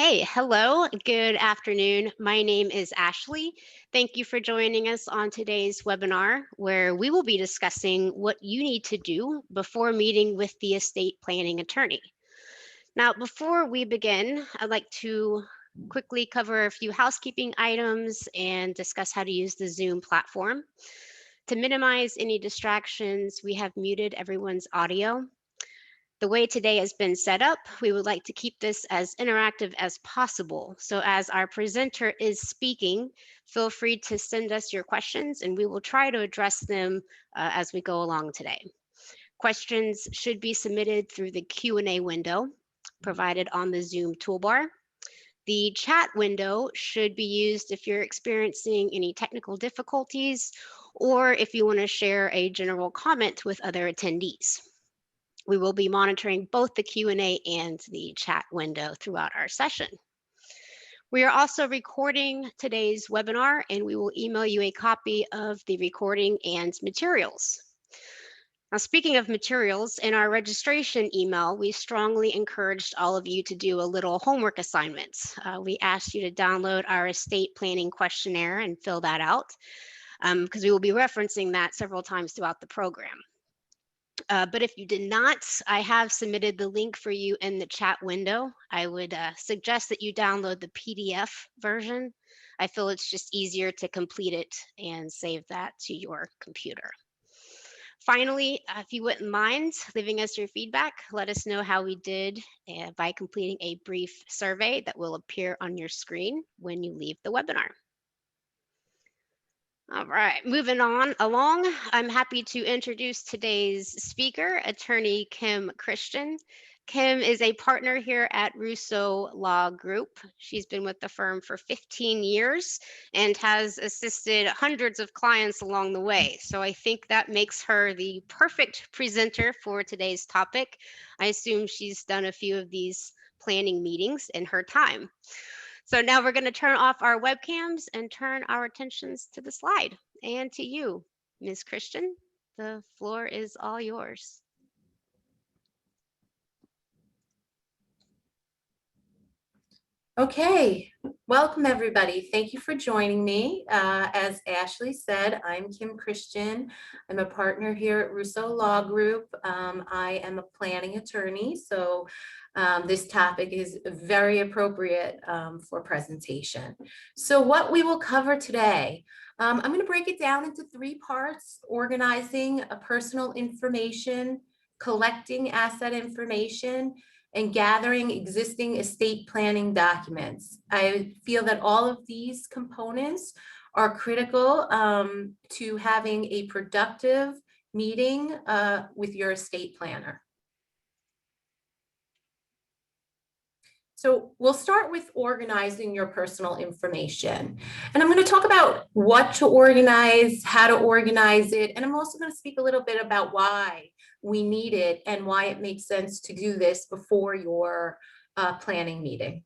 Hey, hello, good afternoon. My name is Ashley. Thank you for joining us on today's webinar, where we will be discussing what you need to do before meeting with the estate planning attorney. Now, before we begin, I'd like to quickly cover a few housekeeping items and discuss how to use the Zoom platform. To minimize any distractions, we have muted everyone's audio. The way today has been set up, we would like to keep this as interactive as possible. So as our presenter is speaking, feel free to send us your questions and we will try to address them as we go along today. Questions should be submitted through the Q&A window provided on the Zoom toolbar. The chat window should be used if you're experiencing any technical difficulties or if you want to share a general comment with other attendees. We will be monitoring both the Q&A and the chat window throughout our session. We are also recording today's webinar and we will email you a copy of the recording and materials. Now, speaking of materials, in our registration email, we strongly encouraged all of you to do a little homework assignment. We asked you to download our estate planning questionnaire and fill that out because we will be referencing that several times throughout the program. But if you did not, I have submitted the link for you in the chat window. I would suggest that you download the PDF version. I feel it's just easier to complete it and save that to your computer. Finally, if you wouldn't mind leaving us your feedback, let us know how we did by completing a brief survey that will appear on your screen when you leave the webinar. All right, moving on along, I'm happy to introduce today's speaker, attorney Kim Christian. Kim is a partner here at Russo Law Group. She's been with the firm for 15 years and has assisted hundreds of clients along the way. So I think that makes her the perfect presenter for today's topic. I assume she's done a few of these planning meetings in her time. So now we're going to turn off our webcams and turn our attentions to the slide and to you, Ms. Christian. The floor is all yours. Okay, welcome everybody. Thank you for joining me. As Ashley said, I'm Kim Christian. I'm a partner here at Russo Law Group. I am a planning attorney, so this topic is very appropriate for presentation. So what we will cover today, I'm going to break it down into three parts: organizing personal information, collecting asset information, and gathering existing estate planning documents. I feel that all of these components are critical to having a productive meeting with your estate planner. So we'll start with organizing your personal information. And I'm going to talk about what to organize, how to organize it, and I'm also going to speak a little bit about why we need it and why it makes sense to do this before your planning meeting.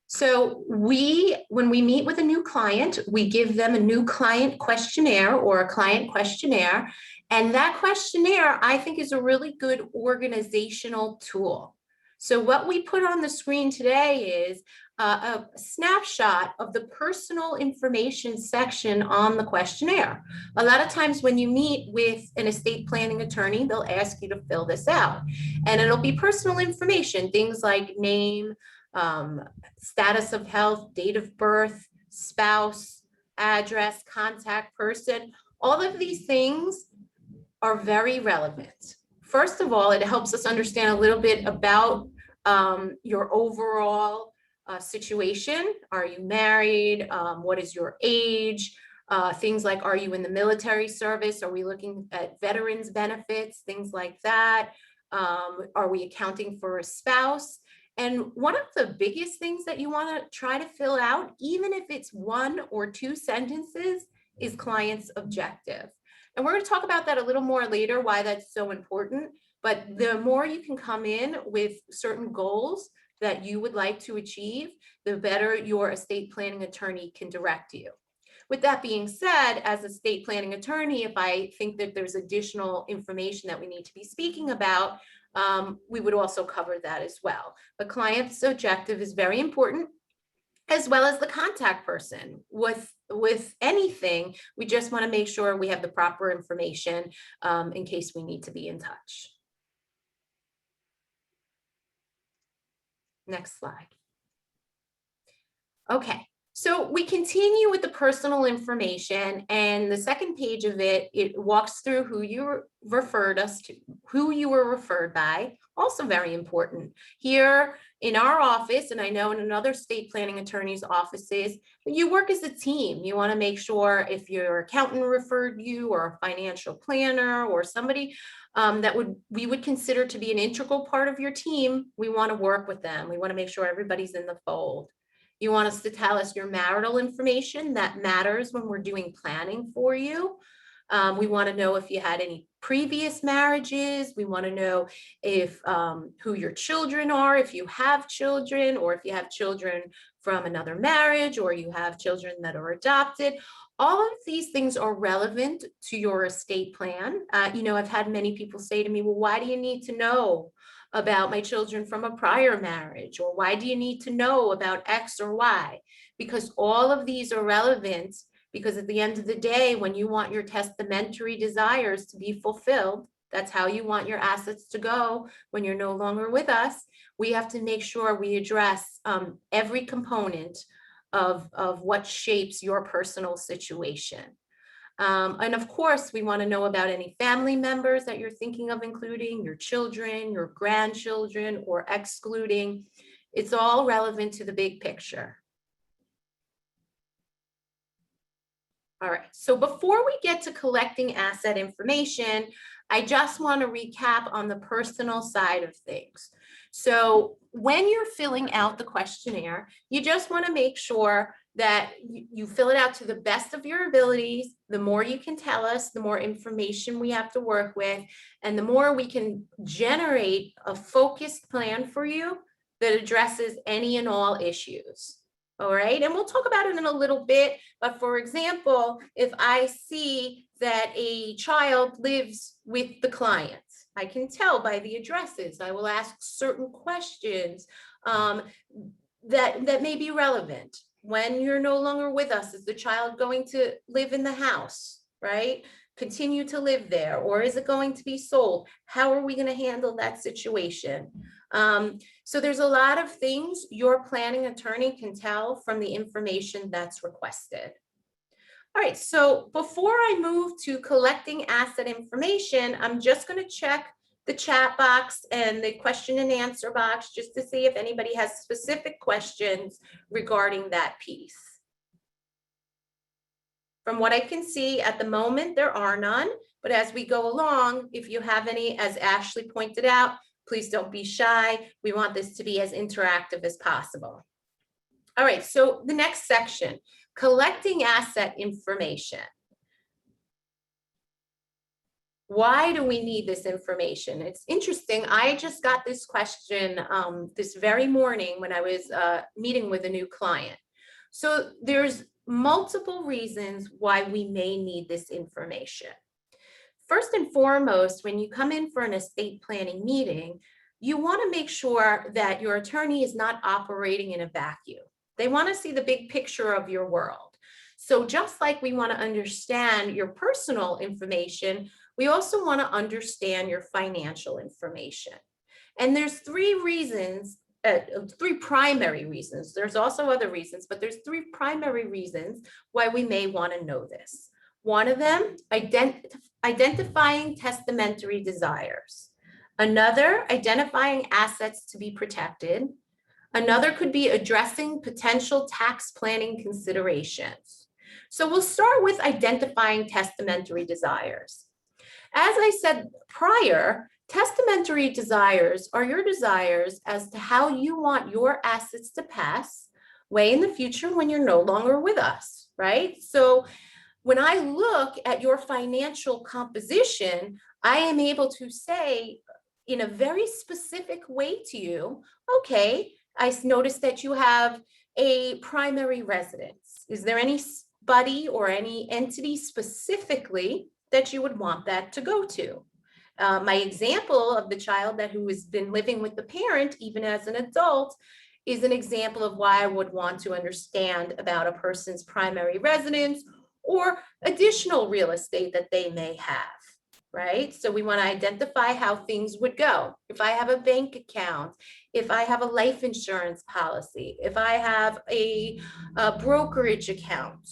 So when we meet with a new client, we give them a new client questionnaire or a client questionnaire. And that questionnaire, I think, is a really good organizational tool. So what we put on the screen today is a snapshot of the personal information section on the questionnaire. A lot of times when you meet with an estate planning attorney, they'll ask you to fill this out. And it'll be personal information, things like name, status of health, date of birth, spouse, address, contact person. All of these things are very relevant. First of all, it helps us understand a little bit about your overall situation. Are you married? What is your age? Things like, are you in the military service? Are we looking at veterans benefits? Things like that. Are we accounting for a spouse? And one of the biggest things that you want to try to fill out, even if it's 1 or 2 sentences, is client's objective. And we're going to talk about that a little more later, why that's so important. But the more you can come in with certain goals that you would like to achieve, the better your estate planning attorney can direct you. With that being said, as a estate planning attorney, if I think that there's additional information that we need to be speaking about, we would also cover that as well. The client's objective is very important, as well as the contact person. With anything, we just want to make sure we have the proper information in case we need to be in touch. Next slide. Okay, so we continue with the personal information, and the second page of it, it walks through who you referred us to, who you were referred by, also very important. Here in our office, and I know in another estate planning attorney's offices, you work as a team. You want to make sure if your accountant referred you, or a financial planner, or somebody that we would consider to be an integral part of your team, we want to work with them. We want to make sure everybody's in the fold. You want us to tell us your marital information. That matters when we're doing planning for you. We want to know if you had any previous marriages. We want to know if who your children are, if you have children, or if you have children from another marriage, or you have children that are adopted. All of these things are relevant to your estate plan. I've had many people say to me, well, why do you need to know about my children from a prior marriage? Or why do you need to know about X or Y? Because all of these are relevant, because at the end of the day, when you want your testamentary desires to be fulfilled, that's how you want your assets to go when you're no longer with us. We have to make sure we address every component of what shapes your personal situation. And of course, we want to know about any family members that you're thinking of including, your children, your grandchildren, or excluding. It's all relevant to the big picture. All right, so before we get to collecting asset information, I just want to recap on the personal side of things. So when you're filling out the questionnaire, you just want to make sure that you fill it out to the best of your abilities. The more you can tell us, the more information we have to work with, and the more we can generate a focused plan for you that addresses any and all issues. All right, and we'll talk about it in a little bit, but for example, if I see that a child lives with the client, I can tell by the addresses. I will ask certain questions that may be relevant. When you're no longer with us, is the child going to live in the house, right? Continue to live there, or is it going to be sold? How are we going to handle that situation? So there's a lot of things your planning attorney can tell from the information that's requested. All right, so before I move to collecting asset information, I'm just going to check the chat box and the question and answer box just to see if anybody has specific questions regarding that piece. From what I can see at the moment, there are none, but as we go along, if you have any, as Ashley pointed out, please don't be shy. We want this to be as interactive as possible. All right, so the next section, collecting asset information. Why do we need this information? It's interesting. I just got this question this very morning when I was meeting with a new client. So there's multiple reasons why we may need this information. First and foremost, when you come in for an estate planning meeting, you want to make sure that your attorney is not operating in a vacuum. They want to see the big picture of your world. So just like we want to understand your personal information, we also want to understand your financial information. And there's three reasons, three primary reasons. There's also other reasons, but there's three primary reasons why we may want to know this. One of them, identifying testamentary desires. Another, identifying assets to be protected. Another could be addressing potential tax planning considerations. So we'll start with identifying testamentary desires. As I said prior, testamentary desires are your desires as to how you want your assets to pass way in the future when you're no longer with us, right? So when I look at your financial composition, I am able to say in a very specific way to you, okay, I noticed that you have a primary residence. Is there any anybody or any entity specifically that you would want that to go to. My example of the child who has been living with the parent, even as an adult, is an example of why I would want to understand about a person's primary residence or additional real estate that they may have, right? So we want to identify how things would go. If I have a bank account, if I have a life insurance policy, if I have a brokerage account,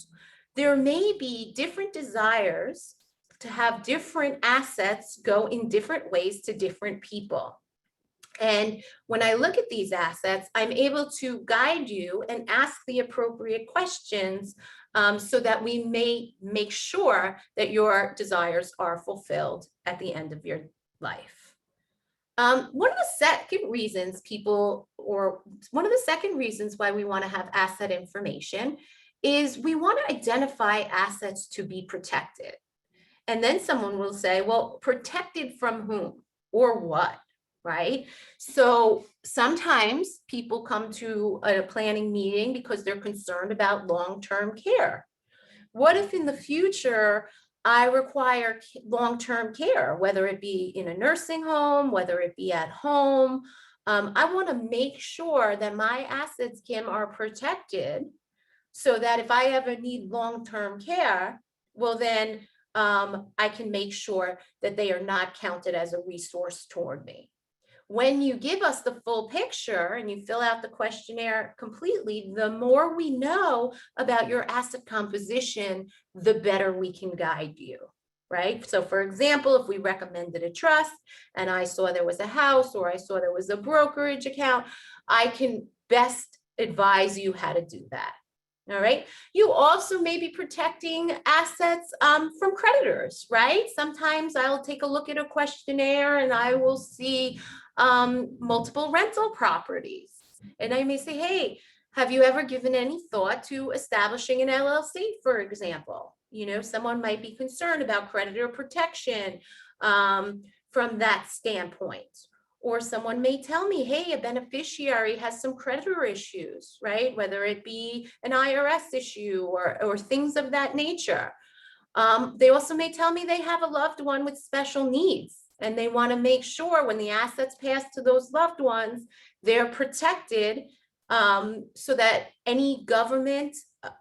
there may be different desires to have different assets go in different ways to different people. And when I look at these assets, I'm able to guide you and ask the appropriate questions so that we may make sure that your desires are fulfilled at the end of your life. One of the second reasons why we want to have asset information is we want to identify assets to be protected. And then someone will say, well, protected from whom or what? Right? So sometimes people come to a planning meeting because they're concerned about long-term care. What if in the future I require long-term care, whether it be in a nursing home, whether it be at home? I want to make sure that my assets, Kim, are protected so that if I ever need long-term care, well, then I can make sure that they are not counted as a resource toward me. When you give us the full picture and you fill out the questionnaire completely, the more we know about your asset composition, the better we can guide you, right? So for example, if we recommended a trust and I saw there was a house or I saw there was a brokerage account, I can best advise you how to do that. All right. You also may be protecting assets from creditors, right? Sometimes I'll take a look at a questionnaire and I will see multiple rental properties. And I may say, hey, have you ever given any thought to establishing an LLC, for example? You know, someone might be concerned about creditor protection from that standpoint. Or someone may tell me, hey, a beneficiary has some creditor issues, right? Whether it be an IRS issue or things of that nature. They also may tell me they have a loved one with special needs and they want to make sure when the assets pass to those loved ones, they're protected so that any government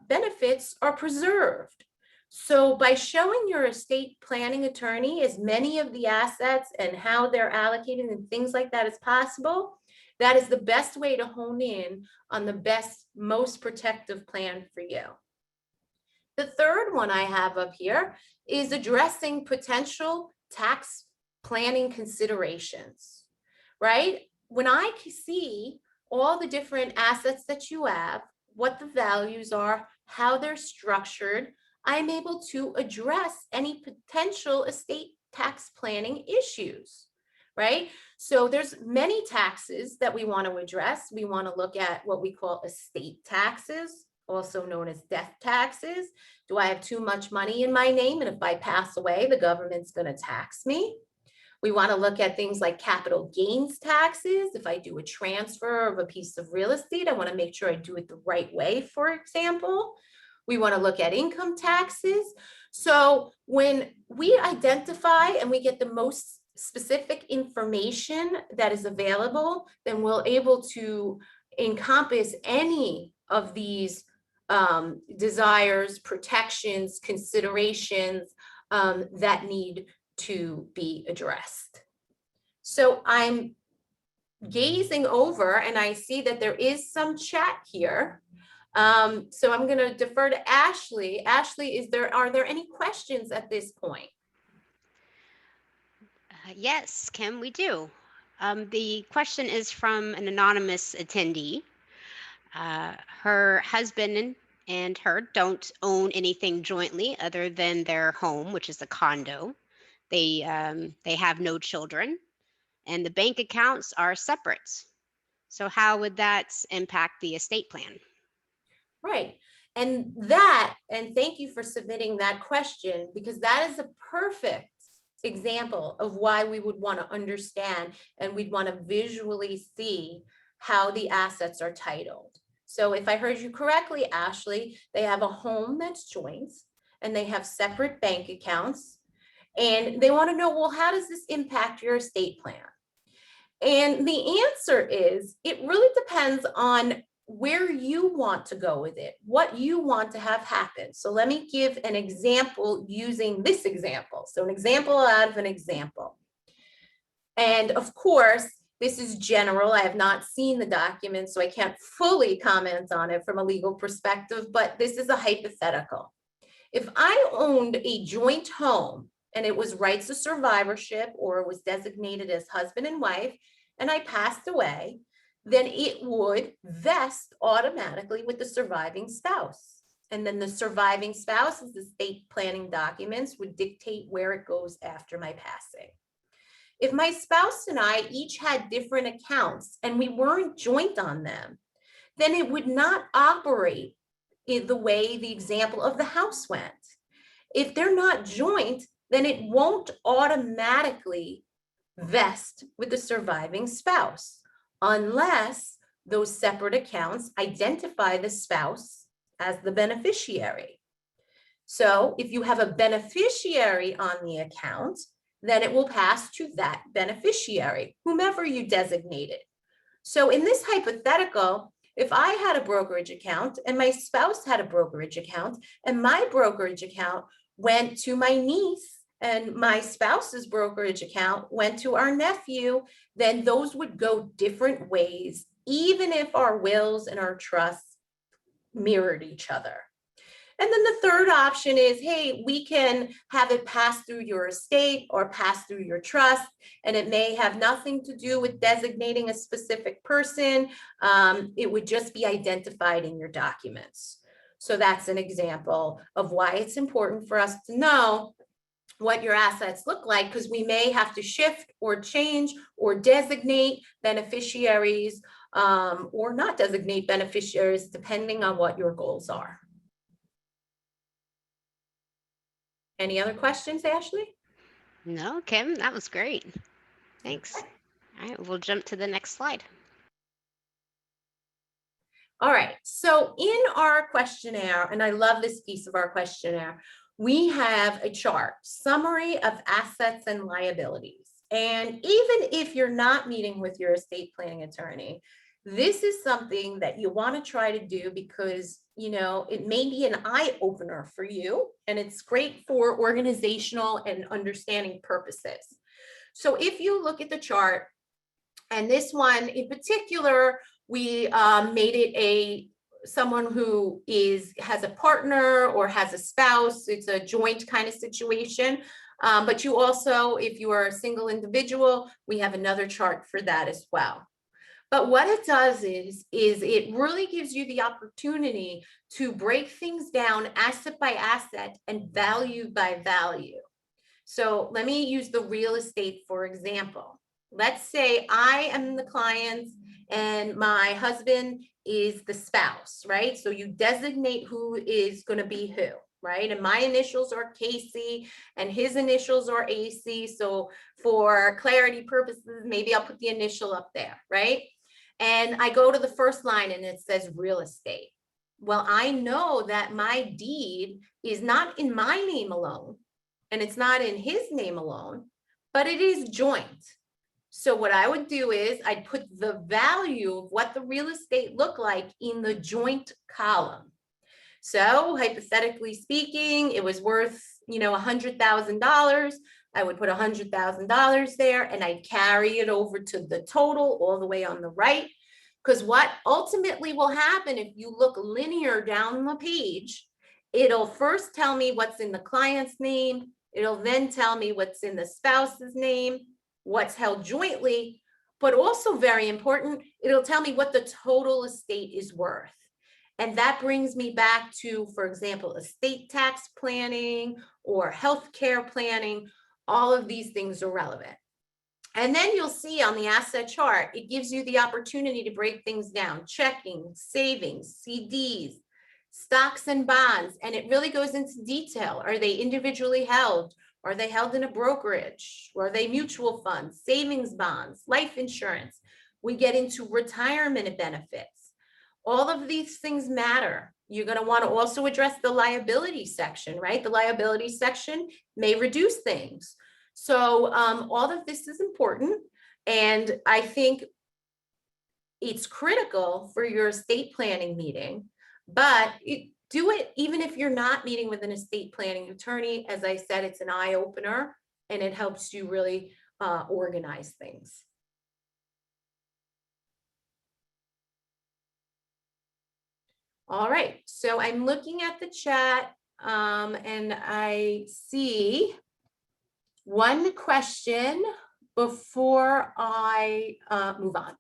benefits are preserved. So by showing your estate planning attorney as many of the assets and how they're allocated and things like that as possible, that is the best way to hone in on the best, most protective plan for you. The third one I have up here is addressing potential tax planning considerations, right? When I see all the different assets that you have, what the values are, how they're structured, I'm able to address any potential estate tax planning issues, right? So there's many taxes that we want to address. We want to look at what we call estate taxes, also known as death taxes. Do I have too much money in my name? And if I pass away, the government's going to tax me. We want to look at things like capital gains taxes. If I do a transfer of a piece of real estate, I want to make sure I do it the right way, for example. We want to look at income taxes. So when we identify and we get the most specific information that is available, then we're able to encompass any of these desires, protections, considerations that need to be addressed. So I'm gazing over and I see that there is some chat here. So I'm going to defer to Ashley. Ashley, are there any questions at this point? Yes, Kim, we do. The question is from an anonymous attendee. Her husband and her don't own anything jointly other than their home, which is a condo. They have no children, and the bank accounts are separate. So how would that impact the estate plan? Right. And thank you for submitting that question, because that is a perfect example of why we would want to understand and we'd want to visually see how the assets are titled. So if I heard you correctly, Ashley, they have a home that's joint and they have separate bank accounts. And they want to know, well, how does this impact your estate plan? And the answer is, it really depends on where you want to go with it, what you want to have happen. So let me give an example using this example. So an example out of an example. And of course, this is general. I have not seen the document, so I can't fully comment on it from a legal perspective, but this is a hypothetical. If I owned a joint home and it was rights of survivorship or it was designated as husband and wife, and I passed away, then it would vest automatically with the surviving spouse. And then the surviving spouse's estate planning documents would dictate where it goes after my passing. If my spouse and I each had different accounts and we weren't joint on them, then it would not operate in the way the example of the house went. If they're not joint, then it won't automatically vest with the surviving spouse unless those separate accounts identify the spouse as the beneficiary. So if you have a beneficiary on the account, then it will pass to that beneficiary, whomever you designated. So in this hypothetical, if I had a brokerage account and my spouse had a brokerage account and my brokerage account went to my niece and my spouse's brokerage account went to our nephew, then those would go different ways, even if our wills and our trusts mirrored each other. And then the third option is, hey, we can have it pass through your estate or pass through your trust, and it may have nothing to do with designating a specific person. It would just be identified in your documents. So that's an example of why it's important for us to know what your assets look like, because we may have to shift or change or designate beneficiaries or not designate beneficiaries depending on what your goals are. Any other questions, Ashley? No, Kim, that was great. Thanks. All right, we'll jump to the next slide. All right, so in our questionnaire, and I love this piece of our questionnaire, we have a chart, summary of assets and liabilities. And even if you're not meeting with your estate planning attorney, this is something that you want to try to do because, you know, it may be an eye opener for you, and it's great for organizational and understanding purposes. So if you look at the chart, and this one in particular, we made it someone who has a partner or has a spouse. It's a joint kind of situation. But you also, if you are a single individual, we have another chart for that as well. But what it does is it really gives you the opportunity to break things down asset by asset and value by value. So let me use the real estate, for example. Let's say I am the client and my husband is the spouse, right? So you designate who is going to be who, right? And my initials are Casey and his initials are AC. So for clarity purposes, maybe I'll put the initial up there, right? And I go to the first line and it says real estate. Well, I know that my deed is not in my name alone and it's not in his name alone, but it is joint. So what I would do is I'd put the value of what the real estate looked like in the joint column. So hypothetically speaking, it was worth, $100,000. I would put $100,000 there and I'd carry it over to the total all the way on the right. Because what ultimately will happen if you look linear down the page, it'll first tell me what's in the client's name. It'll then tell me what's in the spouse's name, what's held jointly, but also very important, it'll tell me what the total estate is worth. And that brings me back to, for example, estate tax planning or healthcare planning. All of these things are relevant. And then you'll see on the asset chart, it gives you the opportunity to break things down: checking, savings, CDs, stocks and bonds. And it really goes into detail. Are they individually held? Are they held in a brokerage? Or are they mutual funds, savings bonds, life insurance? We get into retirement benefits. All of these things matter. You're going to want to also address the liability section, right? The liability section may reduce things. So all of this is important. And I think it's critical for your estate planning meeting, but do it even if you're not meeting with an estate planning attorney. As I said, it's an eye opener and it helps you really organize things. All right, so I'm looking at the chat and I see one question before I move on.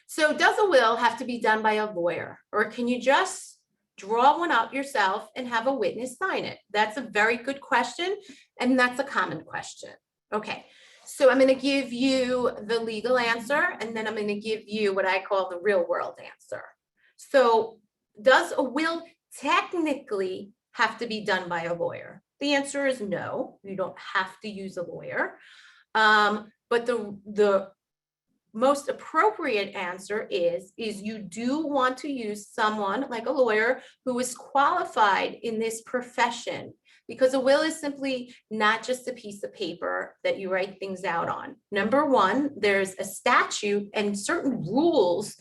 So does a will have to be done by a lawyer, or can you just draw one up yourself and have a witness sign it? That's a very good question, and that's a common question. Okay, so I'm going to give you the legal answer, and then I'm going to give you what I call the real world answer. So does a will technically have to be done by a lawyer? The answer is no, you don't have to use a lawyer. But the most appropriate answer is you do want to use someone like a lawyer who is qualified in this profession, because a will is simply not just a piece of paper that you write things out on. Number one, there's a statute and certain rules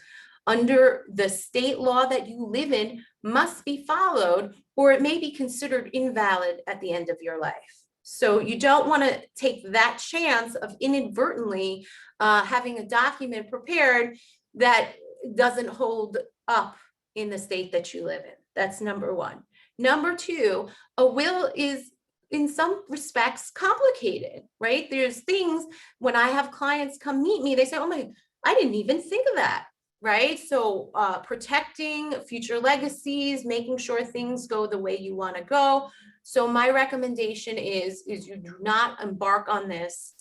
under the state law that you live in must be followed, or it may be considered invalid at the end of your life. So you don't want to take that chance of inadvertently having a document prepared that doesn't hold up in the state that you live in. That's number one. Number two, a will is in some respects complicated, right? There's things when I have clients come meet me, they say, oh my, I didn't even think of that. Right? So protecting future legacies, making sure things go the way you want to go. So my recommendation is you do not embark on this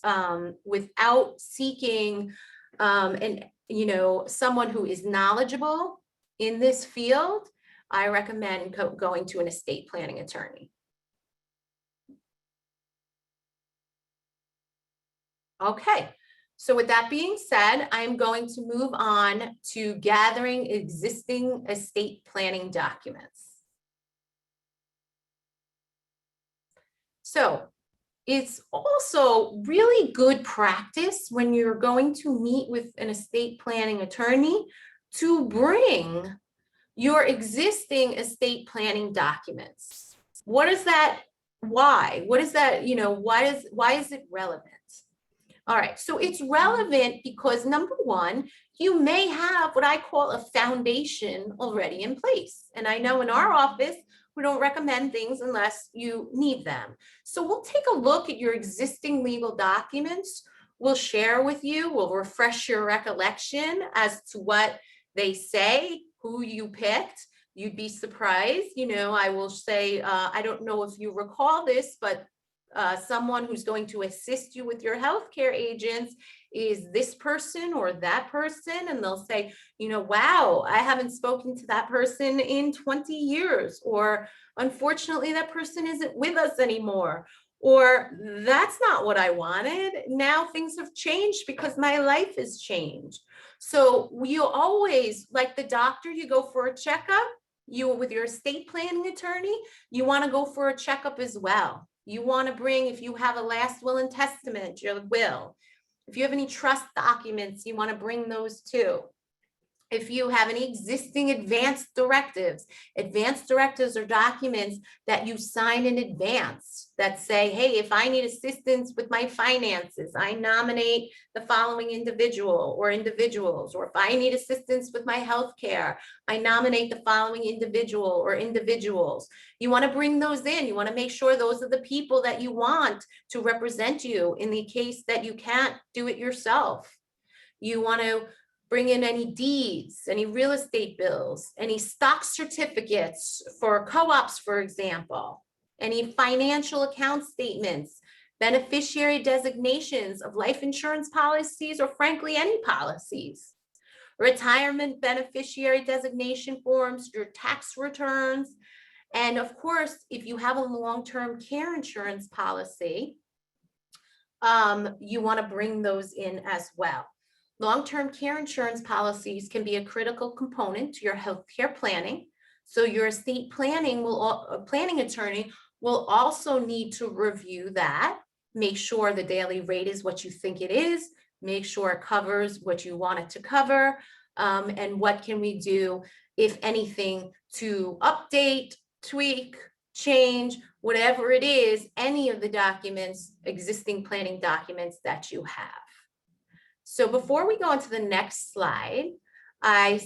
without seeking someone who is knowledgeable in this field. I recommend going to an estate planning attorney. Okay. So with that being said, I'm going to move on to gathering existing estate planning documents. So it's also really good practice when you're going to meet with an estate planning attorney to bring your existing estate planning documents. What is that? Why? What is that? Why is it relevant? All right, so it's relevant because number one, you may have what I call a foundation already in place. And I know in our office, we don't recommend things unless you need them. So we'll take a look at your existing legal documents. We'll share with you, we'll refresh your recollection as to what they say, who you picked. You'd be surprised. I will say, I don't know if you recall this, but someone who's going to assist you with your healthcare agents is this person or that person, and they'll say, wow, I haven't spoken to that person in 20 years, or unfortunately that person isn't with us anymore, or that's not what I wanted. Now things have changed because my life has changed. So you always, like the doctor, you go for a checkup. You, with your estate planning attorney, you want to go for a checkup as well. You want to bring, if you have a last will and testament, your will. If you have any trust documents, you want to bring those too. If you have any existing advance directives are documents that you sign in advance that say, hey, if I need assistance with my finances, I nominate the following individual or individuals, or if I need assistance with my health care, I nominate the following individual or individuals. You want to bring those in. You want to make sure those are the people that you want to represent you in the case that you can't do it yourself. You want to bring in any deeds, any real estate bills, any stock certificates for co-ops, for example, any financial account statements, beneficiary designations of life insurance policies, or frankly, any policies, retirement beneficiary designation forms, your tax returns. And of course, if you have a long-term care insurance policy, you want to bring those in as well. Long-term care insurance policies can be a critical component to your healthcare planning. So your estate planning planning attorney will also need to review that, make sure the daily rate is what you think it is, make sure it covers what you want it to cover, and what can we do, if anything, to update, tweak, change, whatever it is, any of the documents, existing planning documents that you have. So before we go on to the next slide, I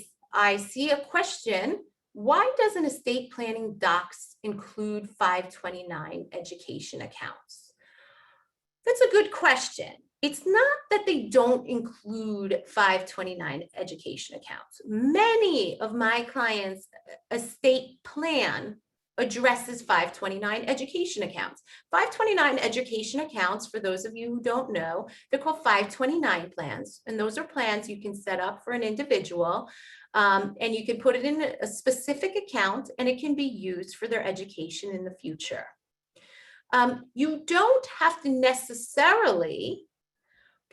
see a question. Why doesn't estate planning docs include 529 education accounts? That's a good question. It's not that they don't include 529 education accounts. Many of my clients' estate plan addresses 529 education accounts. 529 education accounts, for those of you who don't know, they're called 529 plans. And those are plans you can set up for an individual, and you can put it in a specific account and it can be used for their education in the future. You don't have to necessarily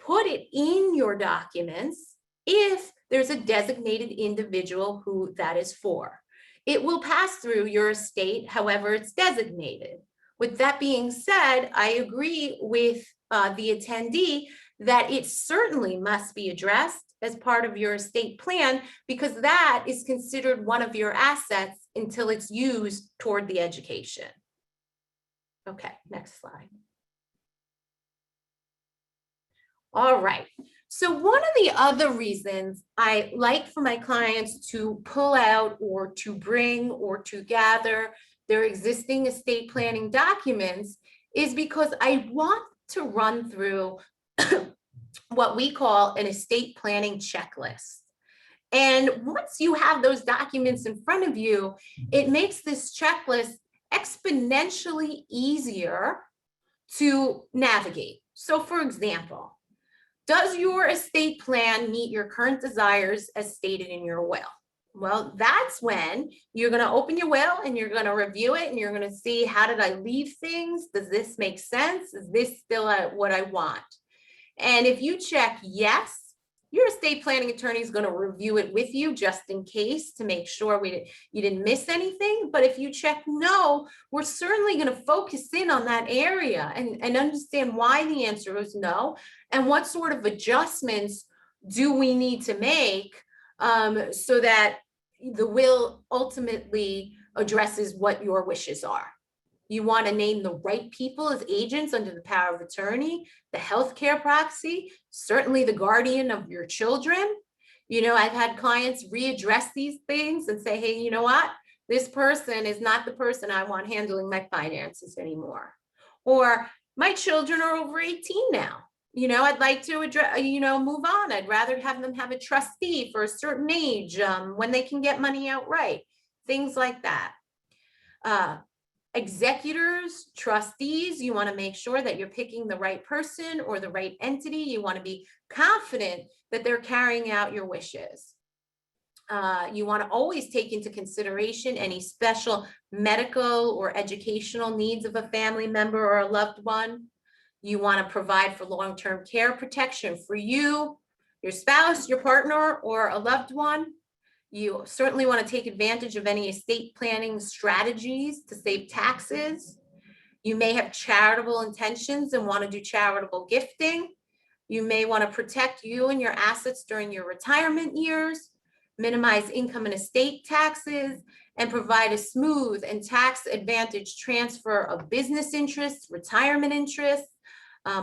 put it in your documents if there's a designated individual who that is for. It will pass through your estate, however it's designated. With that being said, I agree with the attendee that it certainly must be addressed as part of your estate plan, because that is considered one of your assets until it's used toward the education. Okay, next slide. All right. So one of the other reasons I like for my clients to pull out or to bring or to gather their existing estate planning documents is because I want to run through what we call an estate planning checklist. And once you have those documents in front of you, it makes this checklist exponentially easier to navigate. So for example, does your estate plan meet your current desires as stated in your will? Well, that's when you're going to open your will and you're going to review it and you're going to see, how did I leave things? Does this make sense? Is this still what I want? And if you check yes, your estate planning attorney is going to review it with you just in case to make sure you didn't miss anything. But if you check no, we're certainly going to focus in on that area and understand why the answer is no and what sort of adjustments do we need to make so that the will ultimately addresses what your wishes are. You want to name the right people as agents under the power of attorney, the healthcare proxy, certainly the guardian of your children. You know, I've had clients readdress these things and say, hey, you know what? This person is not the person I want handling my finances anymore. Or my children are over 18 now. You know, I'd like to address, move on. I'd rather have them have a trustee for a certain age when they can get money outright, things like that. Executors, trustees, you want to make sure that you're picking the right person or the right entity. You want to be confident that they're carrying out your wishes. You want to always take into consideration any special medical or educational needs of a family member or a loved one. You want to provide for long-term care protection for you, your spouse, your partner, or a loved one. You certainly want to take advantage of any estate planning strategies to save taxes. You may have charitable intentions and want to do charitable gifting. You may want to protect you and your assets during your retirement years, minimize income and estate taxes, and provide a smooth and tax advantage transfer of business interests, retirement interests.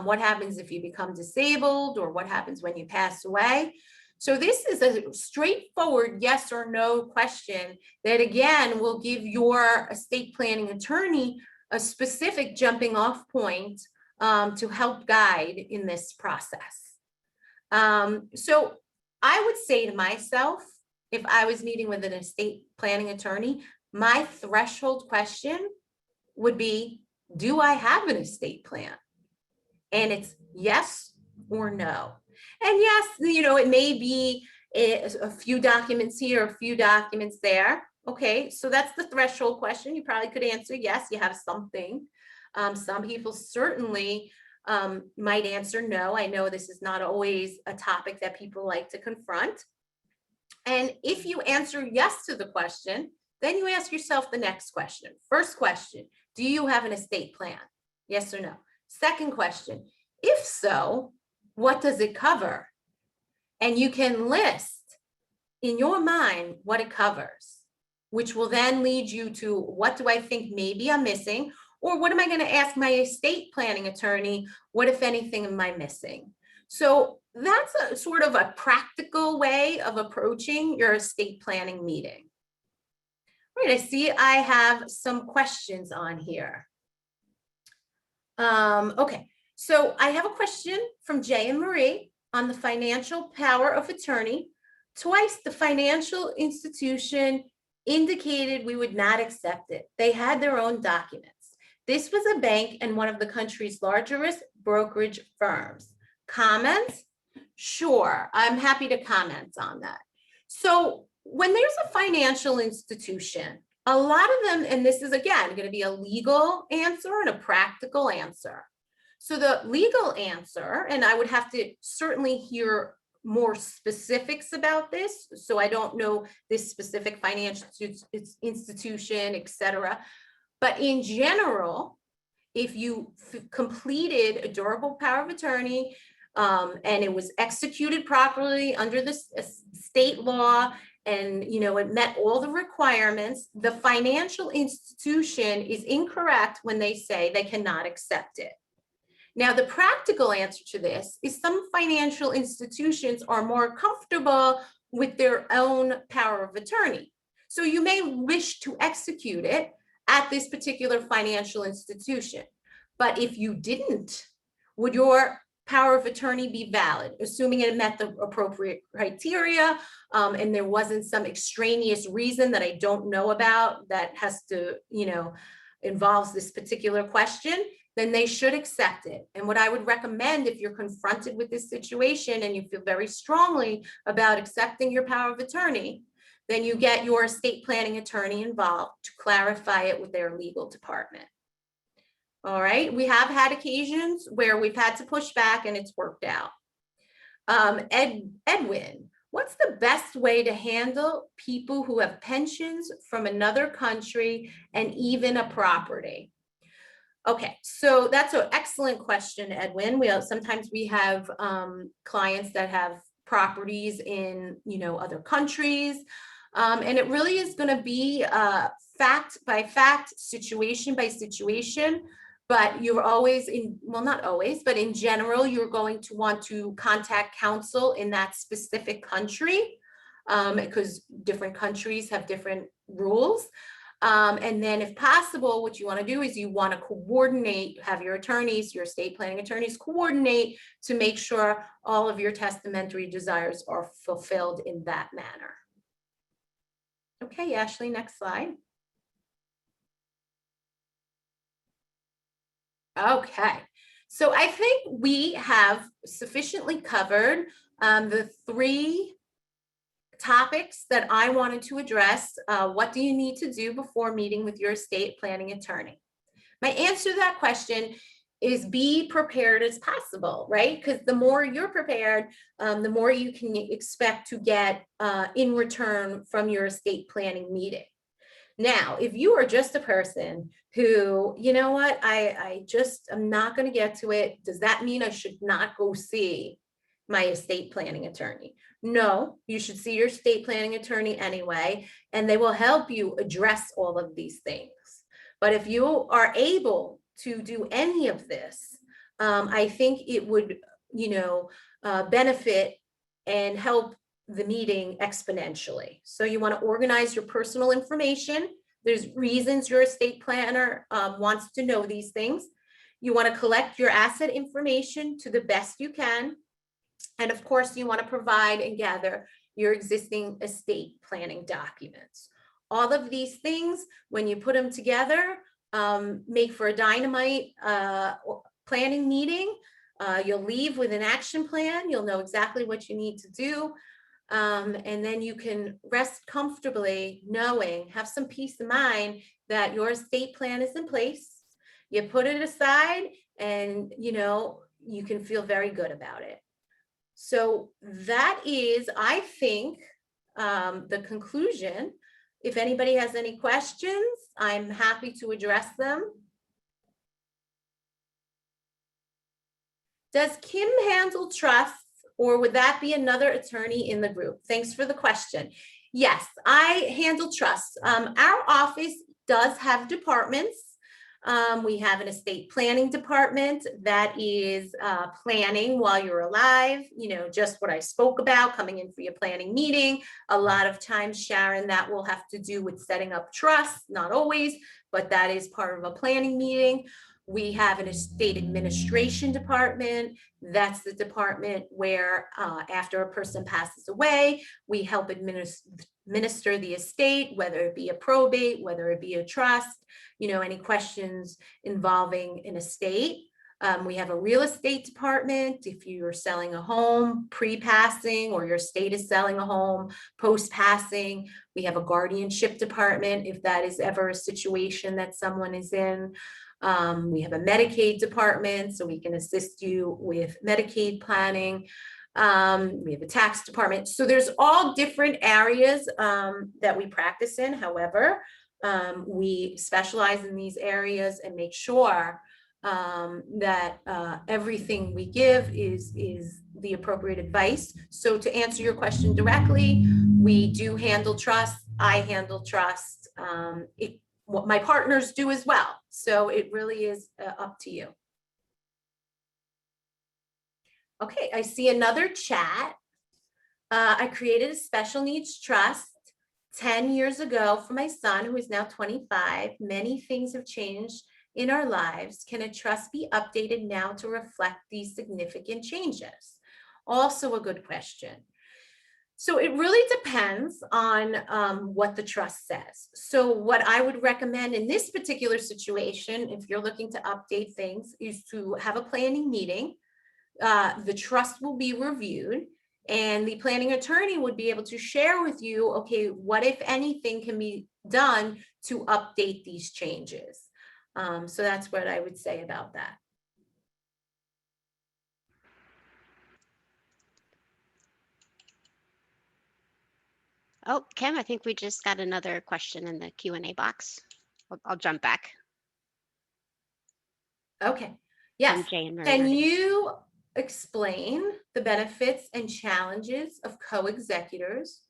What happens if you become disabled, or what happens when you pass away? So this is a straightforward yes or no question that, again, will give your estate planning attorney a specific jumping off point to help guide in this process. So I would say to myself, if I was meeting with an estate planning attorney, my threshold question would be, do I have an estate plan? And it's yes or no. And yes, it may be a few documents here, a few documents there. Okay, so that's the threshold question. You probably could answer yes, you have something. Some people certainly might answer no. I know this is not always a topic that people like to confront. And if you answer yes to the question, then you ask yourself the next question. First question, do you have an estate plan? Yes or no? Second question, if so, what does it cover? And you can list in your mind what it covers, which will then lead you to what do I think maybe I'm missing, or what am I going to ask my estate planning attorney? What, if anything, am I missing? So that's a sort of a practical way of approaching your estate planning meeting. All right, I see I have some questions on here. Okay, so I have a question from Jay and Marie on the financial power of attorney. Twice the financial institution indicated we would not accept it. They had their own documents. This was a bank and one of the country's largest brokerage firms. Comments? Sure, I'm happy to comment on that. So when there's a financial institution, a lot of them, and this is again going to be a legal answer and a practical answer. So the legal answer, and I would have to certainly hear more specifics about this, so I don't know this specific financial institution, etc. But in general, if you completed a durable power of attorney and it was executed properly under the state law, and it met all the requirements, the financial institution is incorrect when they say they cannot accept it. Now, the practical answer to this is some financial institutions are more comfortable with their own power of attorney. So you may wish to execute it at this particular financial institution. But if you didn't, would your power of attorney be valid, assuming it met the appropriate criteria and there wasn't some extraneous reason that I don't know about that has to, involves this particular question, then they should accept it. And what I would recommend if you're confronted with this situation and you feel very strongly about accepting your power of attorney, then you get your estate planning attorney involved to clarify it with their legal department. All right, we have had occasions where we've had to push back and it's worked out. Edwin, what's the best way to handle people who have pensions from another country and even a property? Okay, so that's an excellent question, Edwin. Sometimes we have clients that have properties in other countries, and it really is going to be fact by fact, situation by situation. But you're always not always, but in general, you're going to want to contact counsel in that specific country because different countries have different rules. And then if possible, what you want to do is you want to coordinate, have your attorneys, your estate planning attorneys coordinate to make sure all of your testamentary desires are fulfilled in that manner. Okay, Ashley, next slide. Okay, so I think we have sufficiently covered the three topics that I wanted to address. What do you need to do before meeting with your estate planning attorney? My answer to that question is be prepared as possible, right? Because the more you're prepared, the more you can expect to get in return from your estate planning meeting. Now, if you are just a person who, I just am not going to get to it, does that mean I should not go see my estate planning attorney? No, you should see your estate planning attorney anyway, and they will help you address all of these things. But if you are able to do any of this, I think it would, benefit and help the meeting exponentially. So you want to organize your personal information. There's reasons your estate planner wants to know these things. You want to collect your asset information to the best you can. And of course, you want to provide and gather your existing estate planning documents. All of these things, when you put them together, make for a dynamite planning meeting. You'll leave with an action plan. You'll know exactly what you need to do. And then you can rest comfortably knowing, have some peace of mind that your estate plan is in place. You put it aside and, you can feel very good about it. So that is, I think, the conclusion. If anybody has any questions, I'm happy to address them. Does Kim handle trusts, or would that be another attorney in the group? Thanks for the question. Yes, I handle trusts. Our office does have departments. We have an estate planning department that is planning while you're alive, just what I spoke about, coming in for your planning meeting. A lot of times, Sharon, that will have to do with setting up trusts, not always, but that is part of a planning meeting. We have an estate administration department. That's the department where after a person passes away, we help administer the estate, whether it be a probate, whether it be a trust, any questions involving an estate. We have a real estate department. If you're selling a home pre-passing, or your estate is selling a home post-passing, we have a guardianship department if that is ever a situation that someone is in. We have a Medicaid department, so we can assist you with Medicaid planning. We have a tax department. So there's all different areas that we practice in. However, we specialize in these areas and make sure that everything we give is the appropriate advice. So to answer your question directly, we do handle trust. I handle trust. What my partners do as well. So it really is up to you. Okay, I see another chat. I created a special needs trust 10 years ago for my son, who is now 25. Many things have changed in our lives. Can a trust be updated now to reflect these significant changes? Also a good question. So it really depends on what the trust says. So what I would recommend in this particular situation, if you're looking to update things, is to have a planning meeting. The trust will be reviewed, and the planning attorney would be able to share with you, okay, what if anything can be done to update these changes? So that's what I would say about that. Oh, Kim, I think we just got another question in the Q&A box. I'll jump back. Okay. Yes. Can you explain the benefits and challenges of co-executors?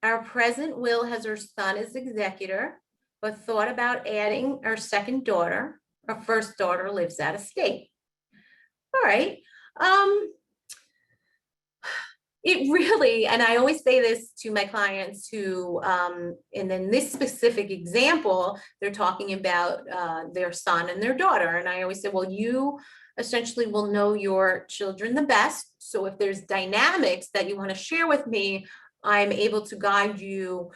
Our present will has our son as executor, but thought about adding our second daughter. Our first daughter lives out of state. All right. It really, and I always say this to my clients who, and in this specific example, they're talking about their son and their daughter. And I always say, well, you essentially will know your children the best. So if there's dynamics that you want to share with me, I'm able to guide you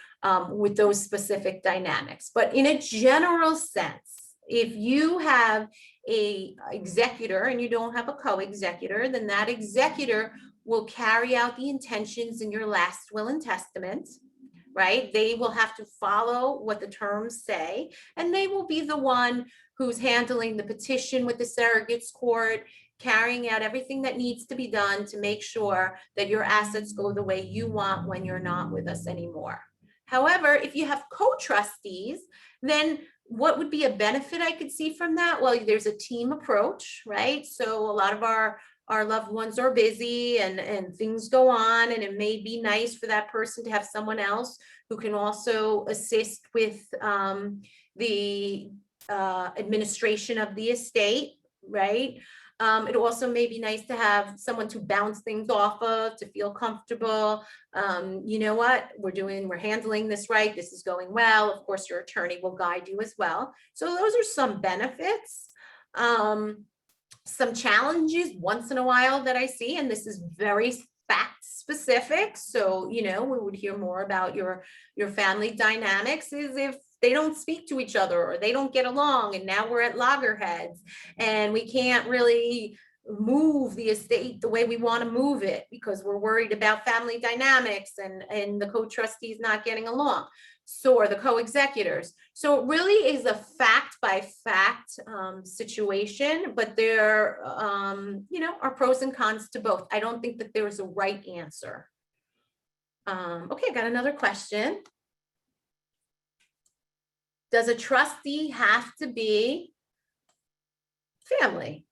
with those specific dynamics. But in a general sense, if you have a executor and you don't have a co-executor, then that executor will carry out the intentions in your last will and testament, right? They will have to follow what the terms say, and they will be the one who's handling the petition with the surrogates court, carrying out everything that needs to be done to make sure that your assets go the way you want when you're not with us anymore. However, if you have co-trustees, then what would be a benefit I could see from that? Well, there's a team approach, right? So a lot of our loved ones are busy and things go on, and it may be nice for that person to have someone else who can also assist with the administration of the estate, right? It also may be nice to have someone to bounce things off of, to feel comfortable. You know what, we're handling this right. This is going well. Of course, your attorney will guide you as well. So those are some benefits. Some challenges once in a while that I see, and this is very fact specific. So, we would hear more about your family dynamics, is if they don't speak to each other or they don't get along, and now we're at loggerheads and we can't really move the estate the way we want to move it because we're worried about family dynamics and the co-trustees not getting along. So are the co-executors. So it really is a fact by fact situation, but there, are pros and cons to both. I don't think that there's a right answer. Okay, I got another question. Does a trustee have to be family?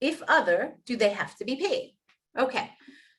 If other, do they have to be paid? Okay,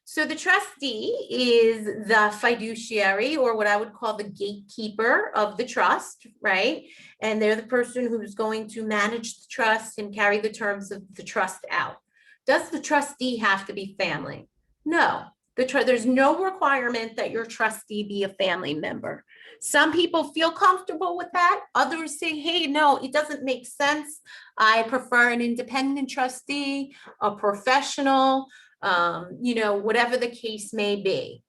so the trustee is the fiduciary, or what I would call the gatekeeper of the trust, right? And they're the person who's going to manage the trust and carry the terms of the trust out. Does the trustee have to be family? No, there's no requirement that your trustee be a family member. Some people feel comfortable with that. Others say, hey, no, it doesn't make sense. I prefer an independent trustee, a professional, whatever the case may be.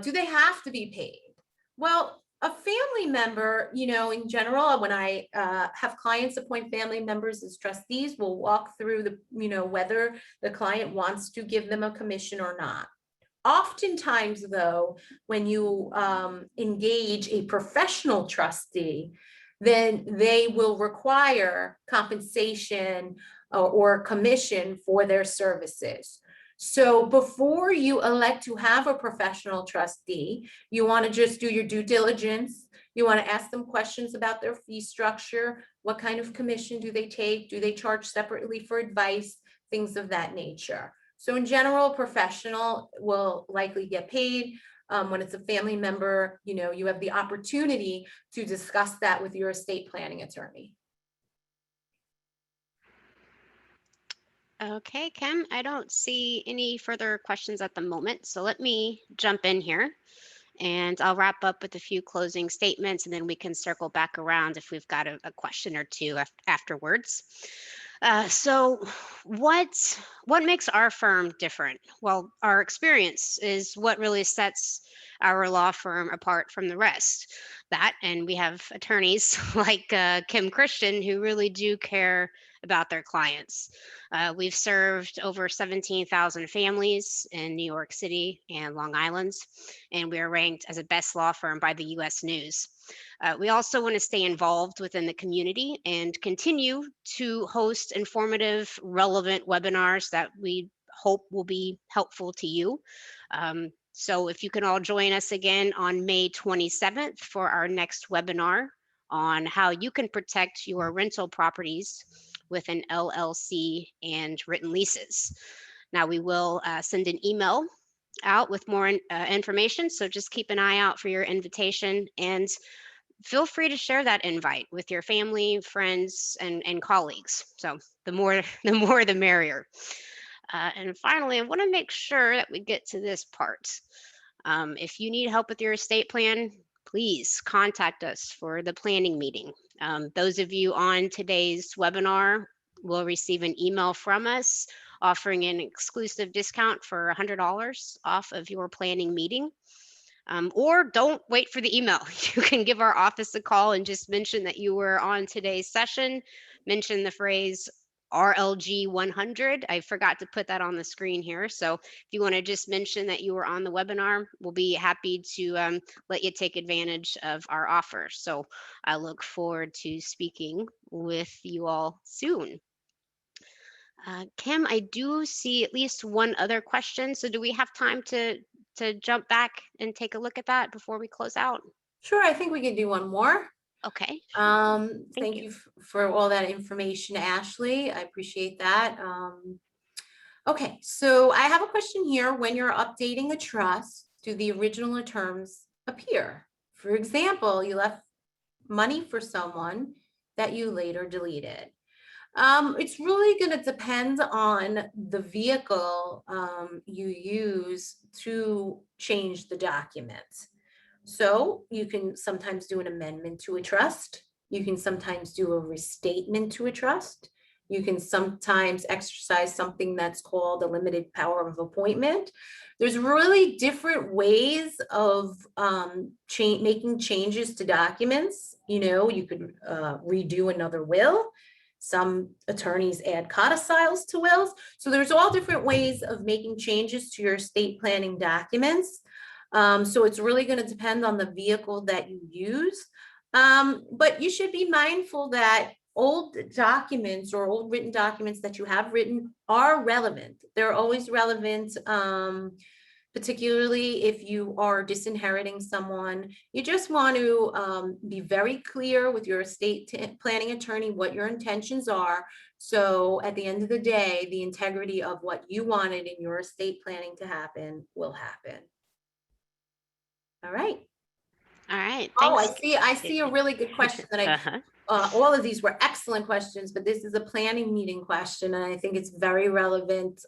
Do they have to be paid? Well, a family member, in general, when I have clients appoint family members as trustees, we'll walk through whether the client wants to give them a commission or not. Oftentimes, though, when you engage a professional trustee, then they will require compensation or commission for their services. So before you elect to have a professional trustee, you want to just do your due diligence. You want to ask them questions about their fee structure. What kind of commission do they take? Do they charge separately for advice? Things of that nature. So in general, professional will likely get paid. When it's a family member, you have the opportunity to discuss that with your estate planning attorney. Okay, Kim, I don't see any further questions at the moment, so let me jump in here and I'll wrap up with a few closing statements and then we can circle back around if we've got a question or two afterwards. So what makes our firm different? Well, our experience is what really sets our law firm apart from the rest. That, and we have attorneys like Kim Christian who really do care about their clients. We've served over 17,000 families in New York City and Long Island, and we are ranked as a best law firm by the U.S. News. We also want to stay involved within the community and continue to host informative, relevant webinars that we hope will be helpful to you. So if you can all join us again on May 27th for our next webinar on how you can protect your rental properties with an LLC and written leases. Now we will send an email out with more information, so just keep an eye out for your invitation and feel free to share that invite with your family, friends, and colleagues. So the more the merrier. And finally, I want to make sure that we get to this part. If you need help with your estate plan, please contact us for the planning meeting. Those of you on today's webinar will receive an email from us offering an exclusive discount for $100 off of your planning meeting. Or don't wait for the email. You can give our office a call and just mention that you were on today's session, mention the phrase RLG 100. I forgot to put that on the screen here. So if you want to just mention that you were on the webinar, we'll be happy to let you take advantage of our offer. So I look forward to speaking with you all soon. Kim, I do see at least one other question. So do we have time to jump back and take a look at that before we close out? Sure, I think we can do one more. Okay. Thank you for all that information, Ashley. I appreciate that. Okay, so I have a question here. When you're updating a trust, do the original terms appear? For example, you left money for someone that you later deleted. It's really going to depend on the vehicle you use to change the document. So you can sometimes do an amendment to a trust. You can sometimes do a restatement to a trust. You can sometimes exercise something that's called a limited power of appointment. There's really different ways of making changes to documents. You could redo another will. Some attorneys add codicils to wills. So there's all different ways of making changes to your estate planning documents. So it's really going to depend on the vehicle that you use. But you should be mindful that old documents or old written documents that you have written are relevant. They're always relevant, particularly if you are disinheriting someone. You just want to be very clear with your estate planning attorney what your intentions are. So at the end of the day, the integrity of what you wanted in your estate planning to happen will happen. All right. All right. Oh, Thanks. I see a really good question that all of these were excellent questions, but this is a planning meeting question, and I think it's very relevant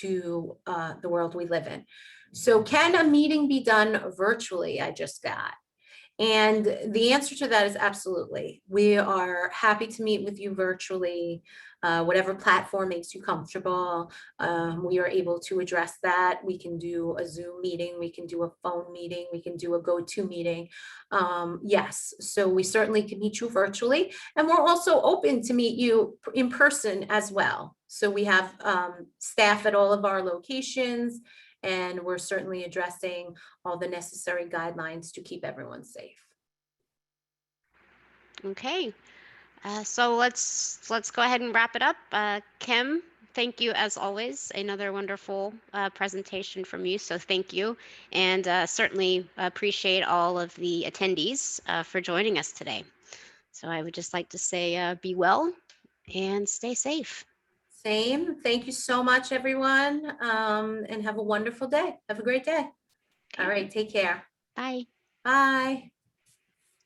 to the world we live in. So can a meeting be done virtually? I just got. And the answer to that is absolutely. We are happy to meet with you virtually, whatever platform makes you comfortable. We are able to address that. We can do a Zoom meeting, we can do a phone meeting, we can do a go-to meeting. Yes, so we certainly can meet you virtually, and we're also open to meet you in person as well. So we have staff at all of our locations, and we're certainly addressing all the necessary guidelines to keep everyone safe. Okay. So let's go ahead and wrap it up. Kim, thank you as always. Another wonderful presentation from you. So thank you, and certainly appreciate all of the attendees for joining us today. So I would just like to say be well and stay safe. Same. Thank you so much, everyone, and have a wonderful day. Have a great day. Okay. All right. Take care. Bye. Bye.